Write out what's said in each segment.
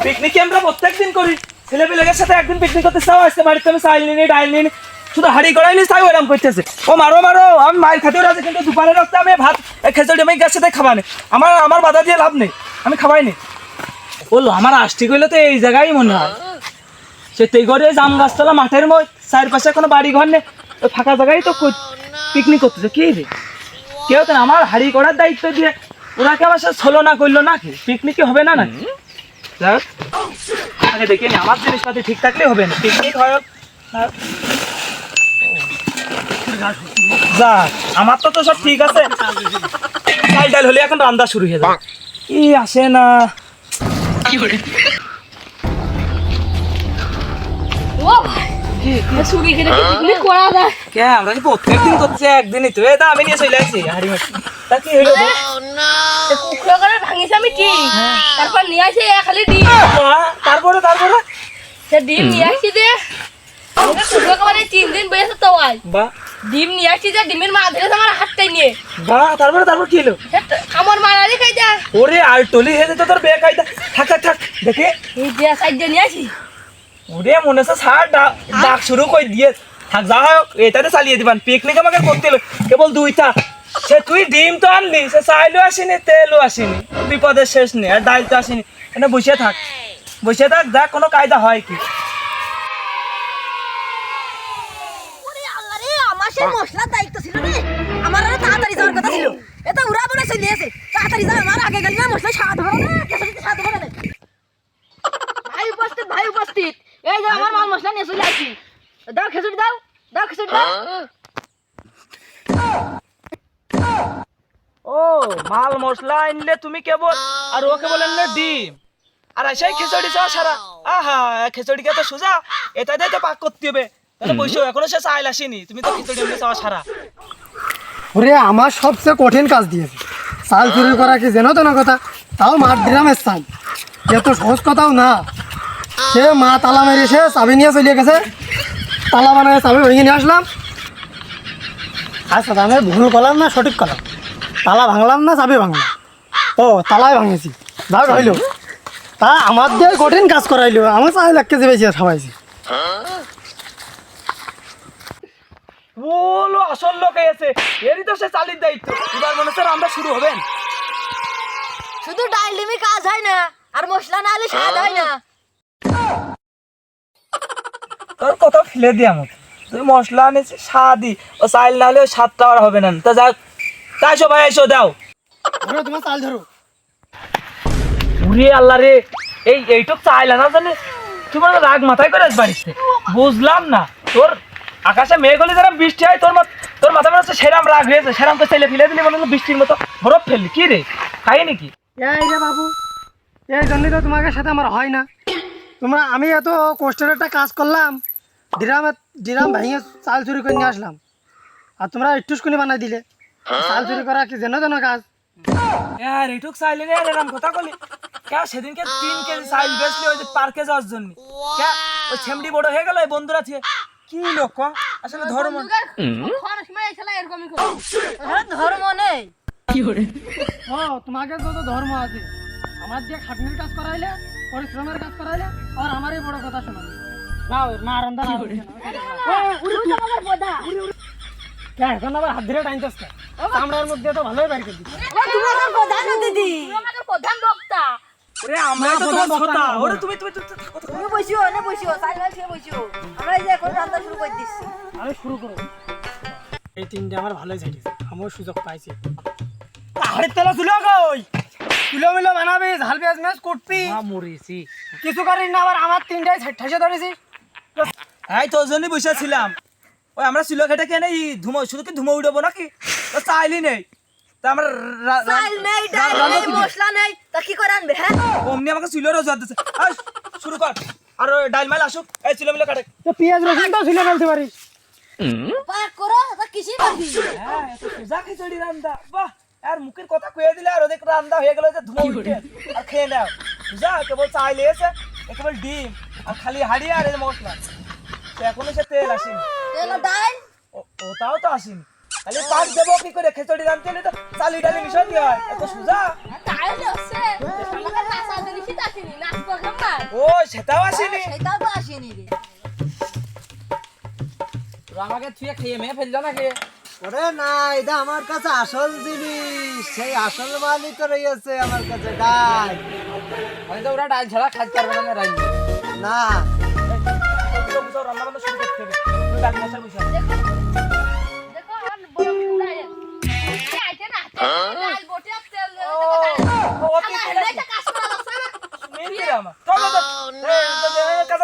Picnic আমরা প্রত্যেকদিন করি, ছেলেপেলেদের সাথে একদিন পিকনিক করতে চাও, আসতে বাড়িতে আমি চাইল নিনি ডাইল নিনি, শুধু হাড়ি করাই নি তাই ওরকম করতেছে। ও মারো মারো, আমি মায়ের খাতেও রাজি, কিন্তু দুপুরের রক্তে আমি ভাত খেচড়ি আমি গ্যাস সাথে খাবানি, আমার বাধা দিয়ে লাভ নেই, আমি খাবাই নি। বললো আমার আসতে গেলে তো এই জায়গায় মনে হয়, সে তেই করে জাম গাছতলা মাঠের মধ্যে চারপাশে কোনো বাড়ি ঘর নেই, ওই ফাঁকা জায়গায় তো পিকনিক করতেছে। কি রে কেউ তো আমার হাড়ি করার দায়িত্ব দিয়ে ওরা কে আমার সাথে ছলো না করলো নাকি? পিকনিকে হবে না নাকি? যাক আগে দেখে নি, আমার জিনিসপাতি ঠিক থাকলে হবে না, পিকনিক হয়। যাক আমার তো সব ঠিক আছে, ডাল ডাল হলে এখন রান্না শুরু হয়ে যাবে। কি আসে না আমরা কি প্রত্যেকদিন করছি? একদিনই তো এটা আমি নিয়ে চলে আসছি হাড়ি মাছ। তা কি হইলো? ভাঙিস আমি ঠিক, তারপর নিয়ে আসি খালি ডিম, তারপরে তারপরে সে ডিম নিয়ে আসছি যে 3 দিন বেঁচে তো বাহ ডিম নিয়ে আসছি যে ডিমের মা ধরে আমার হাতটাই নিয়ে বাহ, তারপরে তারপর কি হলো? আমার মারারি খাইতা ওরে আর টলি হয়ে যেত তোর বেকাই। থাক থাক থাক দেখে এই যে সাইড নিয়ে আসি। ওরে মনে হচ্ছে সার ডাক শুরু করে দিয়ে থাক, যা হোক এটাতে চালিয়ে দিবান। পিকনিক আমাকে করতে হলো কেবল দুইটা, সে তুই ডিম তো আনলি, সে চাইলেও আসেনি তেলও আসেনি, বিপদের শেষ নেই, আর ডাইল তো আসেনি। এনে বসে থাক যা কোনো কায়দা হয় কি? আমার সেই মশলার দায়িত্ব ছিল রে, আমার আরো তাড়াতাড়ি যাওয়ার কথা ছিল, এটা উড়া বলে চলে এসে তাড়াতাড়ি যাও, আমার আগে গেলে না মশলা স্বাদ হবে না, স্বাদ হবে না। ভাই উপস্থিত, এই যে আমার মাল মশলা নিয়ে চলে আসি, দাও খিচুড়ি দাও, দাও খিচুড়ি দাও। ও মাল মশলা আনলে তুমি কেবল, আর ও কেবল আনলে ডিম, আর সেই খিচুড়ি চাও সারা। আহা খিচুড়িকে তো সোজা এটা দিয়ে তো পাক করতে হবে, তাহলে বসো, এখনো সে চাইল আসেনি, তুমি তো খিচুড়ি আনলে চাও সারা। ওরে আমার সবচেয়ে কঠিন কাজ দিয়েছে, চাল চুরি করা কি যেন তো না কথা, তাও মাঠ গ্রামের চাল, এত সহজ কথাও না। সে মা তালা মেরে সে চাবি নিয়ে চলে গেছে, তালা বানায় চাবি ভেঙে নিয়ে আসলাম। আচ্ছা আমি ভুল করলাম না সঠিক করলাম? তালা ভাঙলাম না চাবি ভাঙলাম? ও তালাই ভাঙেছি, যাক হইল। তা আমার দিয়ে কঠিন কাজ করাইলো, আমার চাই 1 কেজি বেশি খাওয়াইছি। বলো আসল লোক এসে, এরই তো সে চালির দায়িত্ব। এবার মনে হচ্ছে রান্না শুরু হবেন। শুধু ডাল ডিমে কাজ হয় না, আর মশলা না হলে স্বাদ হয় না। তোর কথা ফেলে দিয়া মতো, তুই মশলা আনিস স্বাদই, ও চাইল না হলে স্বাদটা আর হবে না। তা যাক, তাই সবাই এসো দাও। ধরো তোমার চাল ধরো। উরে আল্লাহ রে, এইটুক চাইলা না জানে তুই মানে রাগ মাথায় করে বাড়িতে, বুঝলাম না। তোর আকাশে মেঘ হলে যারা বৃষ্টি হয়, তোর মাথা মনে হচ্ছে সেরাম রাগ হয়েছে, সেরাম তো চাইলে ফেলে দিলি, মনে হলো বৃষ্টির মতো বরফ ফেললি। কি রে খাই নাকি? এই রে বাবু, এই জন্যই তো তোমাকে সাথে আমার হয় না। আমি এত কষ্টের একটা কাজ করলাম, ডিরাম ভেঙে চাল চুরি করে নিয়ে আসলাম, আর তোমরা একটুকুনি বানাই দিলে। চাল চুরি করা কি যেন কাজ? আর এইটুক চাইলে রে এরকম কথা বলি কে? সেদিনকে 3 কেজি চাইল বেচলি ওই যে পার্কে যাওয়ার জন্য, কে ওই ছেমড়ি বড় হয়ে গেল এই বন্ধুরা থেকে। কি লোক আসলে ধর্ম ধর্ম নেই। ও তোমাকে যত ধর্ম আছে, আমার দিয়ে খাটনির কাজ করাইলে, পরিশ্রমের কাজ করাইলে, আর আমারই বড় কথা শোনালে। নাও মা রান্না এখন আবার হাত ধরে টাইনতেছ না, চামড়ার মধ্যে তো ভালোই বাইর করে দিচ্ছি। তুমি আমার প্রধান দিদি, আমাদের প্রধান বক্তা ওরে আমরা তো তোমার কথা। ওরে তুমি থাকো। তুমি বসিও না, বসিও চাল ডাল খেয়ে বসিও, আমরা এই যে এখন রান্না শুরু করে দিচ্ছি। আমি শুরু করো। এই 3টে আমার ভালোই ঝাইতেছে, আমার সুযোগ পাইছি। হাড়ির তেলা চুলো কই? চুলো মিলো বানাবি, ঝাল পেঁয়াজ ম্যাচ কুটবি, মরেছি কিছু করিস না। আবার আমার 3টাই ঠাইসে ধরেছি। এই তোর জন্যই বসেছিলাম। ওই আমরা সিলো খেটে কেনে ধুমো, শুধু কি ধুমো উঠবো নাকি? তো চাইলি নেই, তা আমরা চাল নেই, ডাল নেই, মশলা নেই, তা কি করে আনবে? হ্যাঁ অমনি আমাকে সিলো রোজগার দিচ্ছে। শুরু কর, আর ডাইল মাইল আসুক, এই সিলো মিলো কাটে। তো পেঁয়াজ রসুন তো ঝুলে ফেলতে পারিস। পাক করো, তা কিছুই পারবি। হ্যাঁ এত সোজা খিচুড়ি রান্দা, বাহ! আর মুখের কথা কয়ে দিলে আর ওদের রান্দা হয়ে গেল যে ধুমো উঠে আর খেয়ে নাও। সোজা কেবল চাইলে এসে কেবল ডিম আর খালি হাড়ি আর এই মশলা, এখনো সে তেল আসেনি, তেল আর ডাল ওটাও তো আসেনি। তাহলে পাক দেবো কি করে? খিচুড়ি রাঁধতে হলে তো চালি ডালি মিশন দিয়ে হয়, এত সোজা। তাহলে হচ্ছে আমাদের নাচা জিনিসই আসেনি, নাচ প্রোগ্রাম না ও সেটাও আসেনি সেটাও তো আসেনি রে। তোরা আমাকে তুই খেয়ে মেয়ে ফেললো না খেয়ে ওরে না, এটা আমার কাছে আসল জিনিস, সেই আসল মালই তো রয়েছে আমার কাছে, ডাল। আমি তো ওরা ডাল ছাড়া খাইতে পারবে না রাইনি না রান্না বান্না শুরু করতে হবে তুই ডাল মশলা বসা দেখো আমার বড় ডাল আইছে না ডাল বটে আর তেল কাজ করা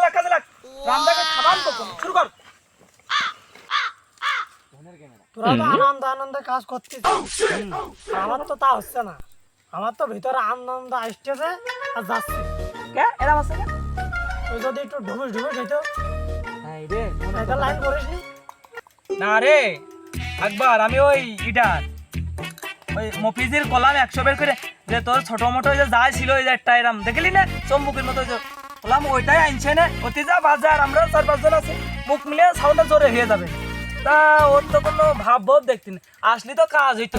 লাগছে না শুরু কর তোরা তো আনন্দে কাজ করছিস, আমার তো তা হচ্ছে না। আমার তো ভিতরে আনন্দ আসতেছে আর যাচ্ছে। কে এরা আছে না তুই যদি একটু ঢুকুস হইতো, এই রে এটা লাইন করিস নি। না রে একবার আমি ওই ইটার ওই মফিজের কলাম 100 বের করে যে তোর ছোট মোটো যে যা ছিল ওই যে একটা এরম দেখলি না চম্বুকের মতো যে কলাম ওইটাই আনছে না অতি যা বাজার আমরা 4-5 জন আছি মুখ মিলিয়ে সাউন্ডটা জোরে হয়ে যাবে তা ওর তো কোনো ভাব বোধ দেখতি না আসলি তো কাজ হইতো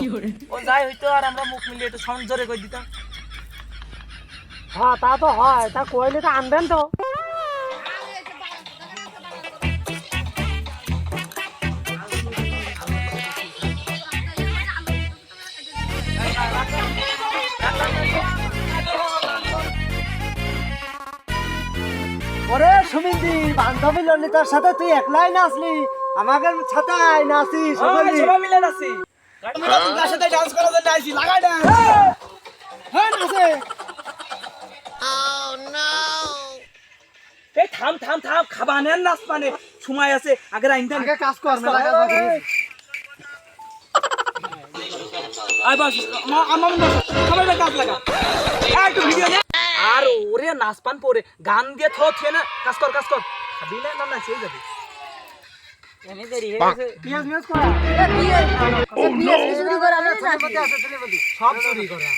ও যাই হইতো আর আমরা মুখ মিলিয়ে একটু সাউন্ড জোরে করে দিতাম হ্যাঁ তা তো হয়, তা কইলে তো আনবেন তো। ওরে সুমিন্দি, বান্ধবী ললিতার সাথে তুই একলাই নাচলি, আমাকে সাথে নাচিস। সবাই মিলে নাচি তার সাথে ডান্স করার জন্য আইছি লাগা ডান্স হ্যাঁ নাচে। এই থাম খাবানের নাচ মানে সময় আছে আগে আইনতে আগে কাজ কর, মেলা কাজ বাকি রয়েছে। আই বাস আমার সবাই কাজ লাগা একটু ভিডিও নে আর ওরে নাচ পান পরে গান দিয়ে থে না কাজ কর খাবি না না নাচেই যাবি এনে দেরি হয়ে গেছে পিয়াজ মিয়াজ করা। বিয়ে চুরি করা আমি জানি। সব চুরি করা